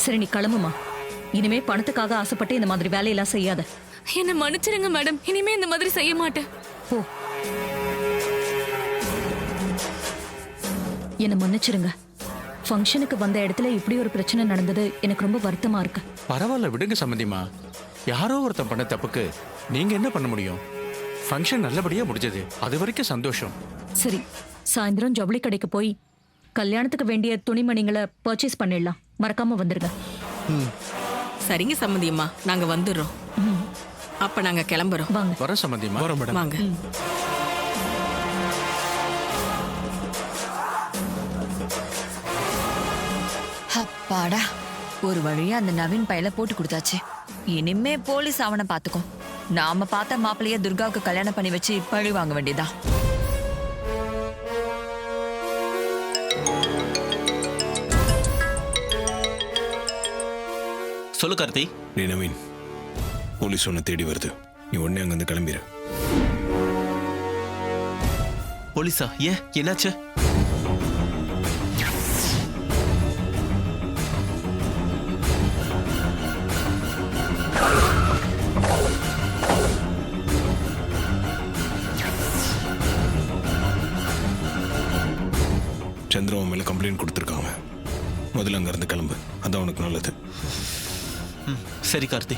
சரி நீ கிளம்புமா. இனிமே பணத்துக்காக ஆசைப்பட்டு இந்த மாதிரி வேலையெல்லாம் செய்யாத. என்ன மன்னிச்சிருங்க மேடம், இனிமே இந்த மாதிரி செய்ய மாட்டேன். போ. என்ன மன்னிச்சிருங்க. ஃபங்க்ஷனுக்கு வந்த இடத்துல இப்படி ஒரு பிரச்சனை நடந்தது எனக்கு ரொம்ப வருத்தமா இருக்கு. பரவாயில்ல விடுங்க சம்மந்திமா. யாரோ ஒருத்தன் பண்ண தப்புக்கு நீங்க என்ன பண்ண முடியும்? ஃபங்க்ஷன் நல்லபடியா முடிஞ்சது, அது வரைக்கும் சந்தோஷம். சரி, சாயந்தரம் ஜவுளி கடைக்கு போய் கல்யாணத்துக்கு வேண்டிய துணிமணிகளை பர்ச்சேஸ் பண்ணிடலாம். மறக்காம வந்துருங்க. சரிங்க சம்மந்தியம்மா, நாங்க வந்துடுறோம். அப்ப நாங்க கிளம்புறோம். வாங்க. வர சம்மந்திமா. வரோம் மேடம். வாங்க. அப்பாடா, ஒரு வழியா அந்த நவீன் பையல போட்டு கொடுத்தாச்சு. இனிமே போலீஸ் அவனை பாத்துக்கும். நாம பார்த்த மாப்பிள்ளைய துர்காவுக்கு கல்யாணம் பண்ணி வச்சு பழி வாங்க வேண்டியதா. சொல்லு கார்த்தி. நீ நவீன், போலீஸ் உன்னை தேடி வருது. நீ உடனே அங்கிருந்து கிளம்பிடு. போலீஸா? ஏன், என்னாச்சு? சந்திரன் மேல கம்ப்ளைண்ட் கொடுத்துருக்காங்க. முதல்ல அங்கிருந்து கிளம்பு, அதான் உனக்கு நல்லது. சரி கார்த்தி.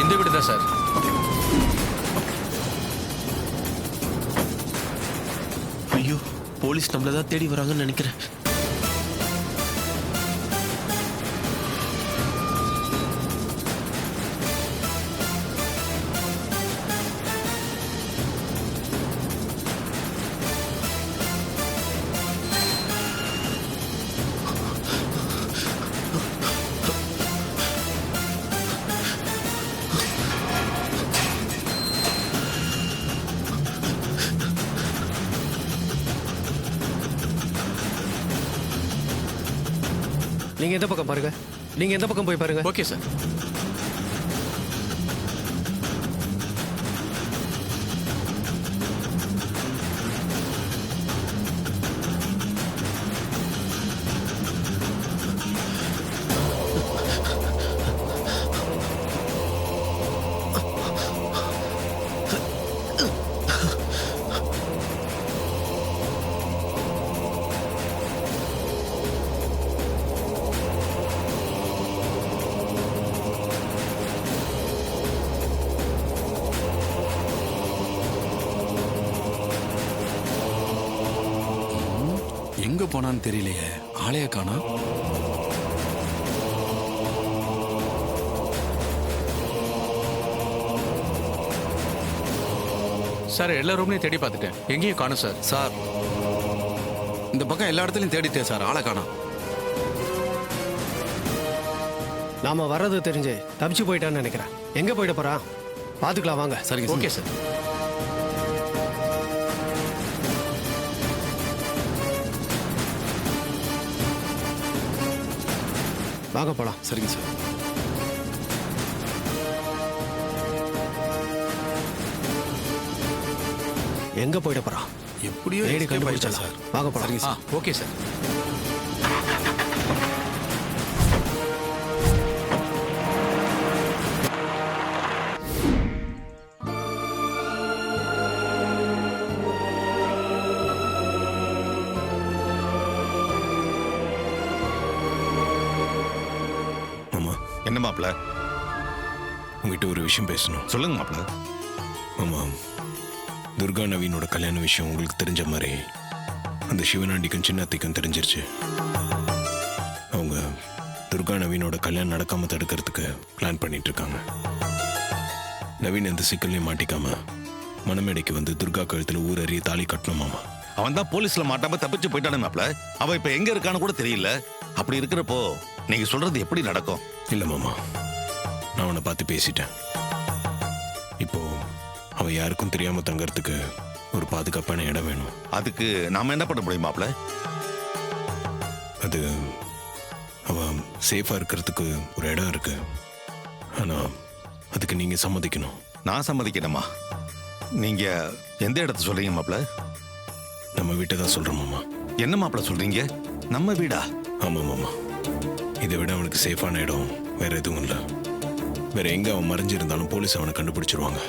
இந்த வீடு தான் சார். ஐயோ, போலீஸ் நம்மளதான் தேடி வராங்கன்னு நினைக்கிறேன். நீங்க எந்த பக்கம் பாருங்க, நீங்க எந்த பக்கம் போய் பாருங்க. Okay sir. எங்க போனான்னு தெரியலையே, ஆளைய காணோம். சார் எல்லா ரூம்லையும் தேடி பார்த்துட்டேன், எங்கேயும் காணும் சார். சார், இந்த பக்கம் எல்லா இடத்துலையும் தேடிட்டேன் சார், ஆளை காணோம். நாம வர்றது தெரிஞ்சு தப்பிச்சு போயிட்டான்னு நினைக்கிறேன். எங்க போயிட போறான் பாத்துக்கலாம், வாங்க. சரிங்க. Okay sir. வாங்க போலாம். சரிங்க சார். எங்க போயிட போறான்? எப்படியோ தேடி escape ஆயிட்டா கண்டுபிடிச்சலாம். சார். வாங்க போலாம். சரிங்க சார். Okay sir. ஆமா, என்ன மாப்பிள? உங்ககிட்ட ஒரு விஷயம் பேசணும். சொல்லுங்க மாப்பிள. ஆமா, துர்கா நவீனோட கல்யாண விஷயம் உங்களுக்கு தெரிஞ்ச மாதிரி அந்த சிவனாண்டிக்கும் சின்னத்தைக்கும் தெரிஞ்சிருச்சு. அவங்க துர்கா நவீனோட கல்யாணம் நடக்காம தடுக்கிறதுக்கு பிளான் பண்ணிட்டு இருக்காங்க. நவீன் எந்த சிக்கல்லையும் மாட்டிக்காம மணமேடைக்கு வந்து துர்கா கழுத்துல ஊரறிய தாலி கட்டணுமாமா. அவன் தான் போலீஸ்ல மாட்டாம தப்பிச்சு போயிட்டானே மாப்பிள. அவ இப்ப எங்க இருக்கான்னு கூட தெரியல. அப்படி இருக்கிறப்போ நீங்க சொல்றது எப்படி நடக்கும்? இல்ல மாமா, நான் அவனை பார்த்து பேசிட்டேன். இப்போ அவன் யாருக்கும் தெரியாம தங்கறதுக்கு ஒரு பாதுகாப்பான இடம் வேணும். அதுக்கு நாம என்ன பண்ண முடியும் மாப்ள? அது அவன் சேஃபா இருக்கிறதுக்கு ஒரு இடம் இருக்கு. ஆனா அதுக்கு நீங்க சம்மதிக்கணும். நான் சம்மதிக்கணுமா? நீங்க எந்த இடத்த சொல்றீங்க மாப்ள? நம்ம வீட்டை தான் சொல்றோம் மாமா. என்ன மாப்ள சொல்றீங்க? நம்ம வீடா? ஆமா மாமா. இதை விட அவனுக்கு சேஃபான இடம் வேற எதுவும் இல்லை. வேற எங்க அவன் மறைஞ்சிருந்தாலும் போலீஸ் அவனை கண்டுபிடிச்சிருவாங்க.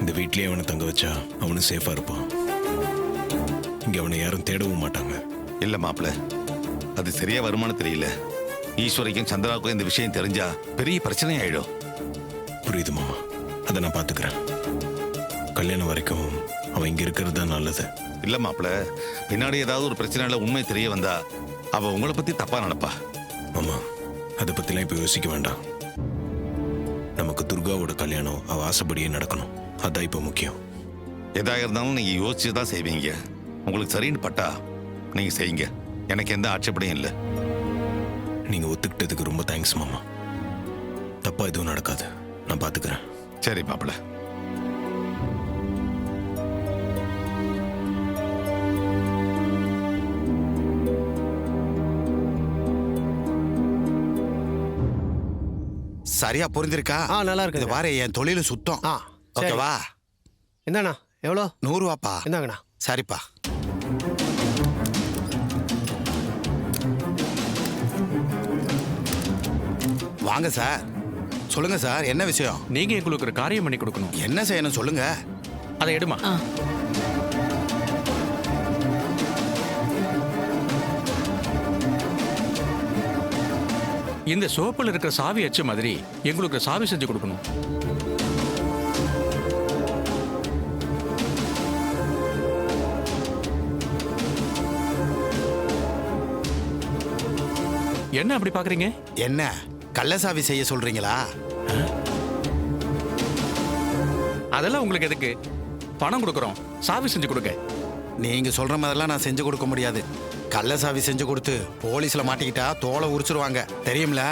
இந்த வீட்லயே அவனை தங்க வச்சா அவனும் சேஃபா இருப்பான். இங்க அவனை யாரும் தேடவும் மாட்டாங்க. இல்ல மாப்ள, அது சரியா வருமானு தெரியல. ஈஸ்வரிக்கும் சந்திராவுக்கும் இந்த விஷயம் தெரிஞ்சா பெரிய பிரச்சனை ஆயிடும். புரியுது மாமா, அதை நான் பாத்துக்கிறேன். கல்யாணம் வரைக்கும் அவன் இங்க இருக்கிறது தான் நல்லது. இல்ல மாப்ள, பின்னாடி ஏதாவது ஒரு பிரச்சனைல உண்மை தெரிய வந்தா அவ உங்களை பத்தி தப்பா நினைப்பா. மாமா, அதை பத்திலாம் இப்ப யோசிக்க வேண்டாம். நமக்கு துர்காவோட கல்யாணம் அவ ஆசைப்படியே நடக்கணும். அதான் இப்ப முக்கியம். எதா இருந்தாலும் நீங்க யோசிச்சு தான் செய்வீங்க. உங்களுக்கு சரின்னு பட்டா நீங்க செய்யுங்க. எனக்கு எந்த ஆட்சேபனையும் இல்லை. நீங்க ஒத்துக்கிட்டதுக்கு ரொம்ப தேங்க்ஸ் மாமா. தப்பா எதுவும் நடக்காது, நான் பாத்துக்கிறேன். சரி மாப்ள. சரியா புரிஞ்சிருக்கா? நல்லா இருக்கு. இது பாரு, என் தொழிலும் சுத்தம். சரி. ஓகேவா? என்னண்ணா எவ்வளோ? 100 ரூபாப்பா. இந்தாங்கண்ணா. சரிப்பா. வாங்க சார். சொல்லுங்க சார், என்ன விஷயம்? நீங்க எங்களுக்கு ஒரு காரியம் பண்ணி கொடுக்கணும். என்ன செய்யணும் சொல்லுங்க. அதை எடுமா. இந்த சோப்பில் இருக்கிற சாவி அச்சு மாதிரி எங்களுக்கு சாவி செஞ்சு கொடுக்கணும். என்ன அப்படி பாக்குறீங்க? என்ன கள்ள சாவி செய்ய சொல்றீங்களா? அதெல்லாம் உங்களுக்கு எதுக்கு? பணம் கொடுக்கறோம், சாவி செஞ்சு கொடுங்க. நீங்க சொல்ற மாதிரிலாம் நான் செஞ்சு கொடுக்க முடியாது. கள்ள சாவி செஞ்சு கொடுத்து போலீஸ்ல மாட்டிக்கிட்டா தோலை உரிச்சிருவாங்க, தெரியும்ல?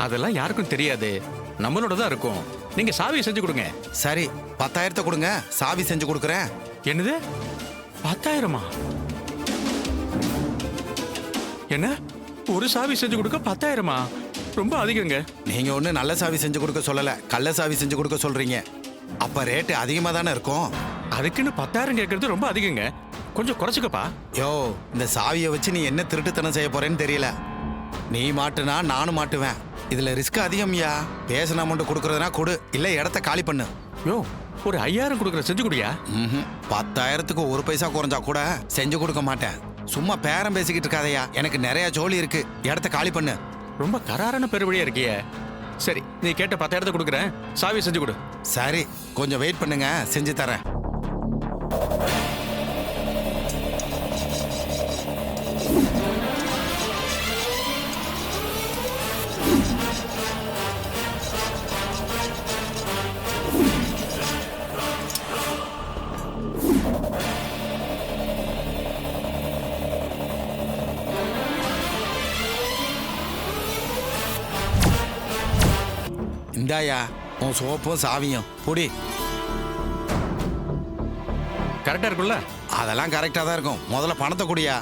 அதெல்லாம் யாருக்கும் தெரியாது, நம்மளோட தான் இருக்கும். நீங்க சாவியை செஞ்சு கொடுங்க. சரி, 10,000 கொடுங்க, சாவி செஞ்சு கொடுக்குறேன். என்னது 10,000-மா? என்ன ஒரு சாவி செஞ்சு கொடுக்க 10,000-மா? ரொம்ப அதிகங்க. நீங்க ஒண்ணு நல்ல சாவி செஞ்சு கொடுக்க சொல்லல, கள்ள சாவி செஞ்சு கொடுக்க சொல்றீங்க. அப்ப ரேட்டு அதிகமா தானே இருக்கும். அதுக்குன்னு 10,000 கேட்கறது ரொம்ப அதிகங்க, கொஞ்சம் குறைச்சுக்கப்பா. யோ, இந்த சாவியை வச்சு நீ என்ன திருட்டுத்தனம் செய்ய போறேன்னு தெரியல. நீ மாட்டுனா நானும் மாட்டுவேன். இதுல ரிஸ்க் அதிகம்யா. பேசின அமௌண்ட் கொடுக்கறதுனா கொடு, இல்ல இடத்த காலி பண்ணு. யோ, ஒரு 5,000 கொடுக்குற செஞ்சு குடியா? 10,000க்கு ஒரு பைசா குறைஞ்சா கூட செஞ்சு கொடுக்க மாட்டேன். சும்மா பேரம் பேசிக்கிட்டு இருக்காதயா, எனக்கு நிறைய ஜோலி இருக்கு. இடத்த காலி பண்ணு. ரொம்ப கராரான பெருவழியா இருக்கிய. சரி, நீ கேட்ட 10,000 கொடுக்குறேன், சாவி செஞ்சு கொடு. சரி, கொஞ்சம் வெயிட் பண்ணுங்க, செஞ்சு தரேன். இந்தாயா உன் சோப்பும் சாவியும் பொடி. கரெக்டா இருக்குல்ல? அதெல்லாம் கரெக்டா தான் இருக்கும். முதல்ல பணத்தை குடியா.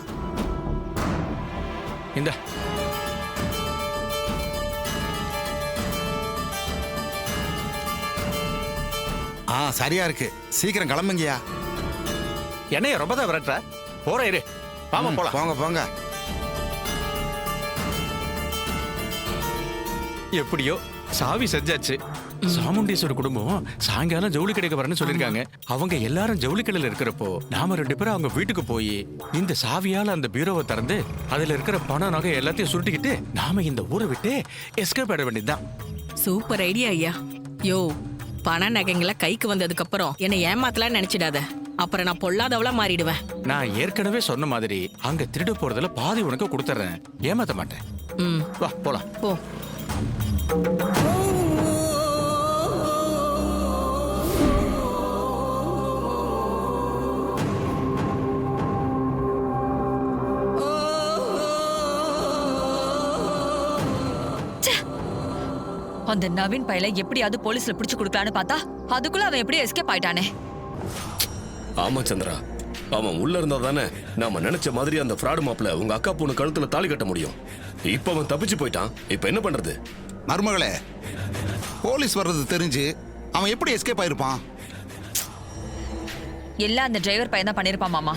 இந்த சரியா இருக்கு. சீக்கிரம் கிளம்புங்கயா. என்னைய ரொம்ப தான் விரட்டுற. போற இரு, வாமா போலாம். போங்க போங்க. எப்படியோ சாவி செஞ்சாச்சு. சாமுண்டீஸ்வரர் குடும்பம் சாயங்காலம் ஜவுளி கடைக்கு வரேன்னு சொல்லிருக்காங்க. அவங்க எல்லாரும் ஜவுளி கடையில இருக்கிறப்போ நாம 2 பேரும் அவங்க வீட்டுக்கு போய் இந்த சாவியால அந்த பீரோவை திறந்து அதுல இருக்கிற பணம் நகை எல்லாத்தையும் சுருட்டிக்கிட்டு நாம இந்த ஊரை விட்டு எஸ்கேப் ஆட வேண்டியதுதான். சூப்பர் ஐடியா ஐயா. யோ, பண நகைங்கள கைக்கு வந்ததுக்கு அப்புறம் என்ன ஏமாத்தலாம் நினைச்சிடாத. அப்புறம் நான் பொல்லாதவளா மாறிடுவேன். நான் ஏற்கனவே சொன்ன மாதிரி அங்க திருட போறதுல பாதி உனக்கு கொடுத்துறேன், ஏமாத்த மாட்டேன். வா போலாம். போ. அந்த நவீன் பையல எப்படியாவது போலீஸ்ல பிடிச்சு கொடுக்கலான்னு பார்த்தா அதுக்குள்ள அவன் எப்படியோ எஸ்கேப் ஆயிட்டானே. ஆமா சந்திரா, அவன் உள்ள இருந்தா தானே நாம நினைச்ச மாதிரி அந்த ஃப்ராடு மாப்பிள உங்க அக்கா பொண்ணு கழுத்துல தாலி கட்ட முடியும். இப்ப அவன் தப்பிச்சு போயிட்டான். இப்ப என்ன பண்றது? மருமகளே, போலீஸ் வர்றது தெரிஞ்சு அவன் எப்படி எஸ்கேப் ஆயிருப்பான்? எல்லாம் அந்த டிரைவர் பையன் தான் பண்ணிருப்பான் மாமா.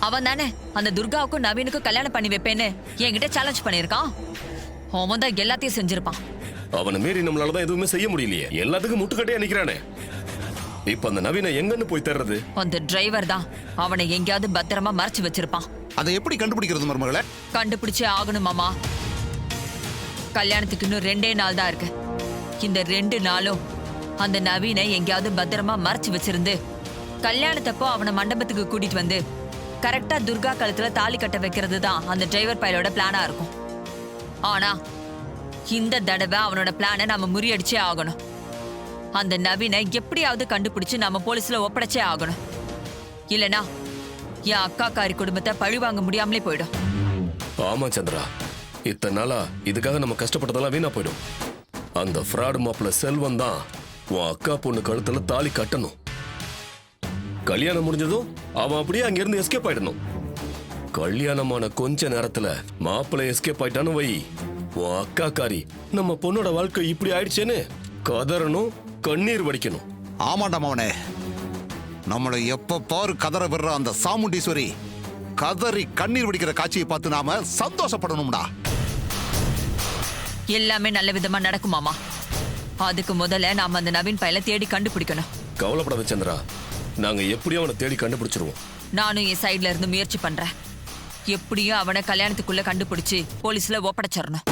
அவன் தானே அந்த துர்காவுக்கும் நவீனுக்கும் கல்யாணம் பண்ணி வைப்பேன்னு என்கிட்ட சேலஞ்ச் பண்ணிருக்கான். அவன் தான் எல்லாத்தையும் செஞ்சிருப்பான். அவனை மீறி நம்மளாலதான் எதுவுமே செய்ய முடியலையே. எல்லாத்துக்கும் முட்டுக்கட்டையா நிக்கிறானே. இப்ப அந்த நவீனை எங்கன்னு போய் தேடுறது? அந்த டிரைவர் தான் அவனை எங்கேயாவது பத்திரமா மறைச்சு வச்சிருப்பான். அதை எப்படி கண்டுபிடிக்கிறது மருமகளே? கண்டுபிடிச்சே ஆகணும் மாமா. கல்யாணத்துக்கு இன்னும் 2 நாள் தான் இருக்கு. இந்த 2 நாளும் அந்த நவீனை எங்கேயாவது பத்திரமா மறைச்சு வச்சிருந்து கல்யாணத்தப்போ அவனை மண்டபத்துக்கு கூட்டிட்டு வந்து கரெக்டா துர்கா கழுத்துல தாலி கட்ட வைக்கிறது தான் அந்த டிரைவர் பையலோட பிளானா இருக்கும். ஆனா இந்த தடவை அவனோட பிளானை நாம முறியடிச்சே ஆகணும். அந்த நவீனை எப்படியாவது கண்டுபிடிச்சு நாம போலீஸ்ல ஒப்படைச்சே ஆகணும். இல்லனா என் அக்காக்காரி குடும்பத்தை பழி வாங்க முடியாமலே போயிடும். ஆமா சந்திரா, இத்தனை நாளா இதுக்காக நம்ம கஷ்டப்பட்டதெல்லாம் வீணா போயிடும். அந்த ஃப்ராடு மாப்பிள செல்வம் தான் உன் அக்கா பொண்ணு கழுத்துல தாலி கட்டணும். கல்யாணம் முடிஞ்சதும் அவன் அப்படியே அங்கிருந்து எஸ்கேப் ஆயிடணும். கல்யாணமான கொஞ்ச நேரத்துல மாப்பிள்ளை எஸ்கேப் ஆயிட்டான்னு வை, உன் அக்கா காரி நம்ம பொண்ணோட வாழ்க்கை இப்படி ஆயிடுச்சேன்னு கதறணும், கண்ணீர் வடிக்கணும். ஆமாண்டா மவனே, நம்மளை எப்ப பாரு கதற விடுற அந்த சாமுண்டீஸ்வரி கதறி கண்ணீர் வடிக்கிற காட்சியை பார்த்து நாம சந்தோஷப்படணும்டா. எல்லாமே நல்ல விதமா நடக்குமாமா. அதுக்கு முதல்ல நாம அந்த நவீன் பையலை தேடி கண்டுபிடிக்கணும். கவலைப்படாத சந்திரா, நாங்க எப்படியும் அவனை தேடி கண்டுபிடிச்சிருவோம். நானும் என் சைட்ல இருந்து முயற்சி பண்றேன். எப்படியும் அவனை கல்யாணத்துக்குள்ள கண்டுபிடிச்சு போலீஸ்ல ஒப்படைச்சிடணும்.